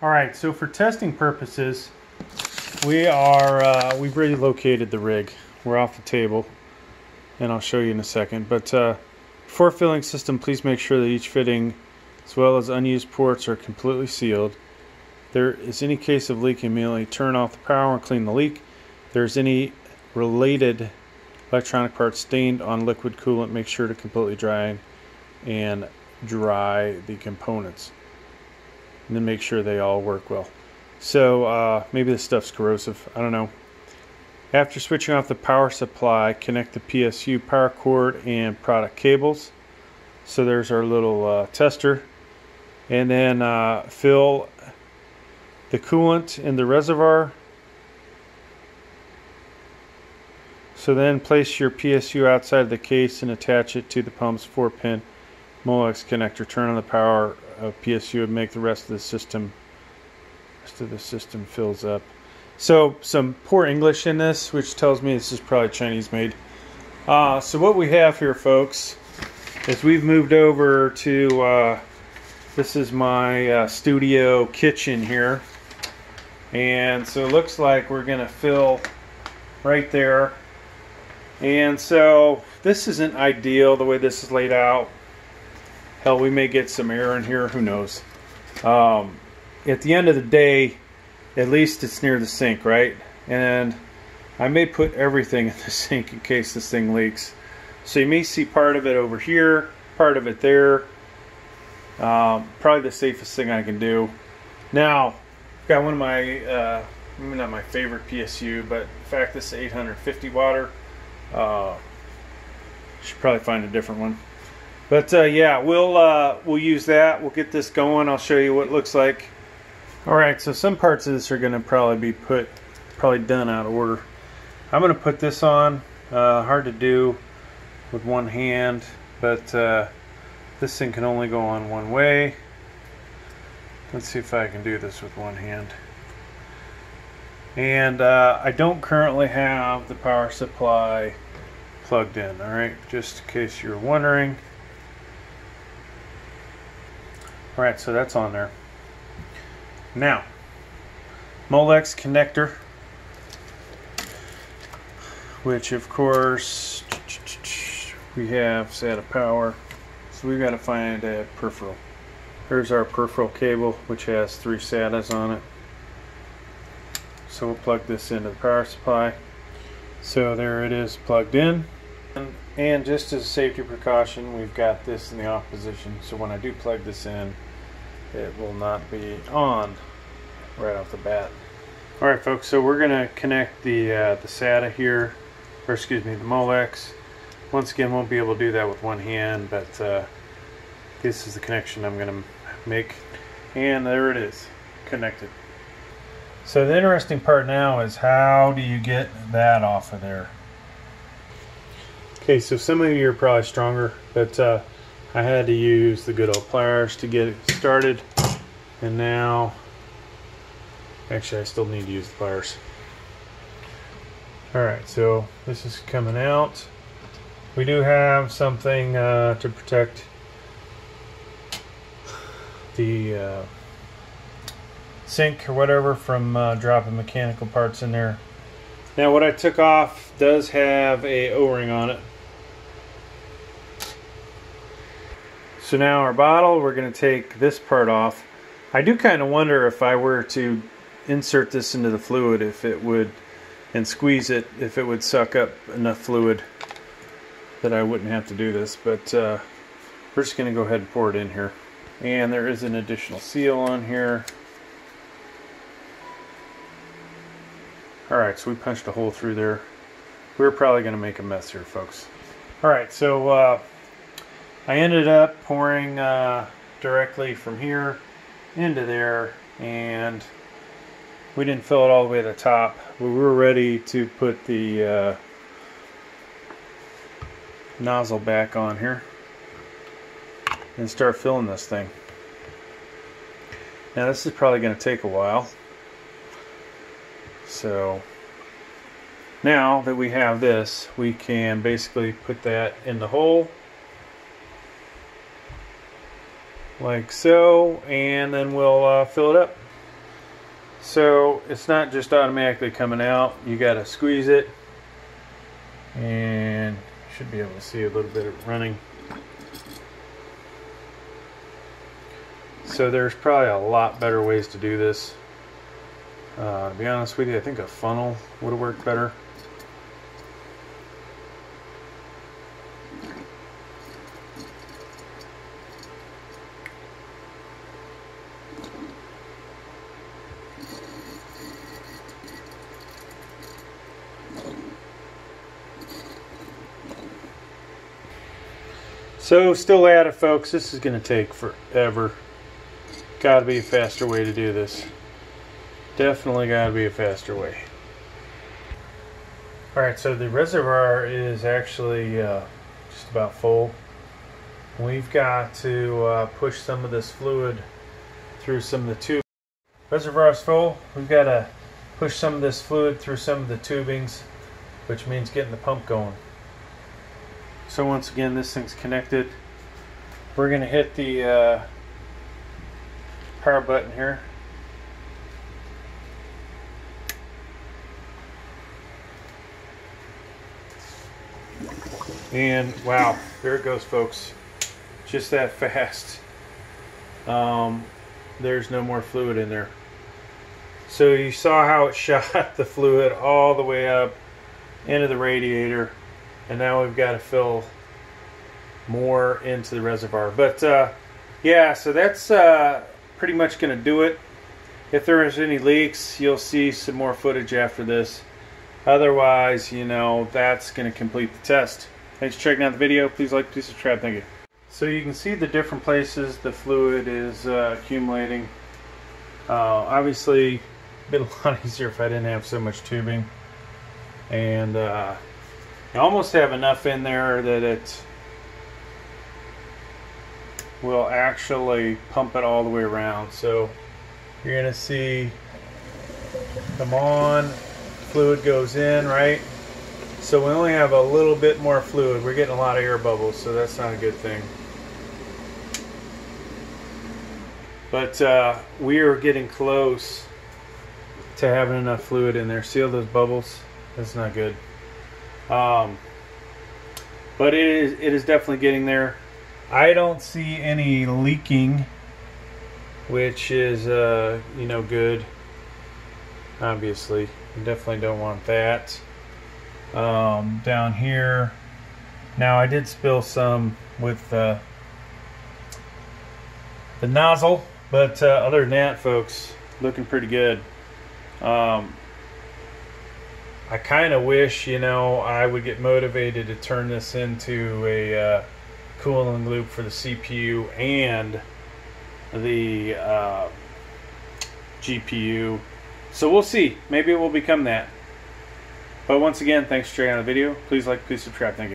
Alright, so for testing purposes, we've already located the rig. We're off the table, and I'll show you in a second. But before filling system, please make sure that each fitting, as well as unused ports, are completely sealed. If there is any case of leak, immediately turn off the power and clean the leak. If there's any related electronic parts stained on liquid coolant, make sure to completely dry and dry the components. And then make sure they all work well. So maybe this stuff's corrosive, I don't know. After switching off the power supply, connect the PSU power cord and product cables. So there's our little tester. And then fill the coolant in the reservoir. So then place your PSU outside the case and attach it to the pump's 4-pin Molex connector. Turn on the power of PSU and make the rest of the system fills up. So some poor English in this, which tells me this is probably Chinese made. So what we have here, folks, is we've moved over to this is my studio kitchen here, and so it looks like we're gonna fill right there. And so this isn't ideal the way this is laid out. Hell, we may get some air in here, who knows. At the end of the day, at least it's near the sink, right? And I may put everything in the sink in case this thing leaks. So you may see part of it over here, part of it there. Probably the safest thing I can do. Now, I've got one of my, maybe not my favorite PSU, but in fact this is 850 watt. Should probably find a different one. But yeah, we'll use that. We'll get this going. I'll show you what it looks like. Alright, so some parts of this are going to probably be done out of order. I'm going to put this on. Hard to do with one hand, but this thing can only go on one way. Let's see if I can do this with one hand. And I don't currently have the power supply plugged in, alright, just in case you're wondering. Alright, so that's on there. Now, Molex connector, which of course we have SATA power, so we've got to find a peripheral. Here's our peripheral cable, which has 3 SATAs on it. So we'll plug this into the power supply. So there it is, plugged in. And just as a safety precaution, we've got this in the off position, so when I do plug this in, it will not be on right off the bat. Alright folks, so we're going to connect the SATA here, or excuse me, the Molex. Once again, won't be able to do that with one hand, but this is the connection I'm going to make. And there it is, connected. So the interesting part now is, how do you get that off of there? Okay, so some of you are probably stronger, but I had to use the good old pliers to get it started. And now, actually I still need to use the pliers. Alright, so this is coming out. We do have something to protect the sink or whatever from dropping mechanical parts in there. Now what I took off does have a O-ring on it. So now our bottle, we're going to take this part off. I do kind of wonder if I were to insert this into the fluid, if it would, and squeeze it, if it would suck up enough fluid that I wouldn't have to do this. But we're just going to go ahead and pour it in here. And there is an additional seal on here. Alright, so we punched a hole through there. We're probably going to make a mess here, folks. Alright, so I ended up pouring directly from here into there, and we didn't fill it all the way to the top, but we were ready to put the nozzle back on here and start filling this thing. Now this is probably going to take a while. So now that we have this, we can basically put that in the hole like so, and then we'll fill it up. So it's not just automatically coming out. You got to squeeze it, and you should be able to see a little bit of it running. So there's probably a lot better ways to do this. To be honest with you, I think a funnel would have worked better. So still at it, folks. This is going to take forever. Got to be a faster way to do this. Definitely got to be a faster way. Alright, so the reservoir is actually just about full. We've got to push some of this fluid through some of the tubes. Reservoir is full. We've got to push some of this fluid through some of the tubings, which means getting the pump going. So once again, this thing's connected. We're going to hit the power button here. And wow, there it goes, folks. Just that fast. There's no more fluid in there. So you saw how it shot the fluid all the way up into the radiator, and now we've got to fill more into the reservoir. But yeah, so that's pretty much going to do it. If there is any leaks, you'll see some more footage after this. Otherwise, you know, that's going to complete the test. Thanks for checking out the video. Please like, please subscribe. Thank you. So you can see the different places the fluid is accumulating. Obviously, it'd been a lot easier if I didn't have so much tubing. And I almost have enough in there that it will actually pump it all the way around. So you're going to see, come on, fluid goes in, right? So we only have a little bit more fluid. We're getting a lot of air bubbles, so that's not a good thing. But we are getting close to having enough fluid in there. See all those bubbles? That's not good. But it is definitely getting there. I don't see any leaking, which is you know, good. Obviously, you definitely don't want that. Down here, now I did spill some with the nozzle, but other than that, folks, looking pretty good. I kind of wish, you know, I would get motivated to turn this into a cooling loop for the CPU and the GPU. So we'll see. Maybe it will become that. But once again, thanks for checking out the video. Please like, please subscribe. Thank you.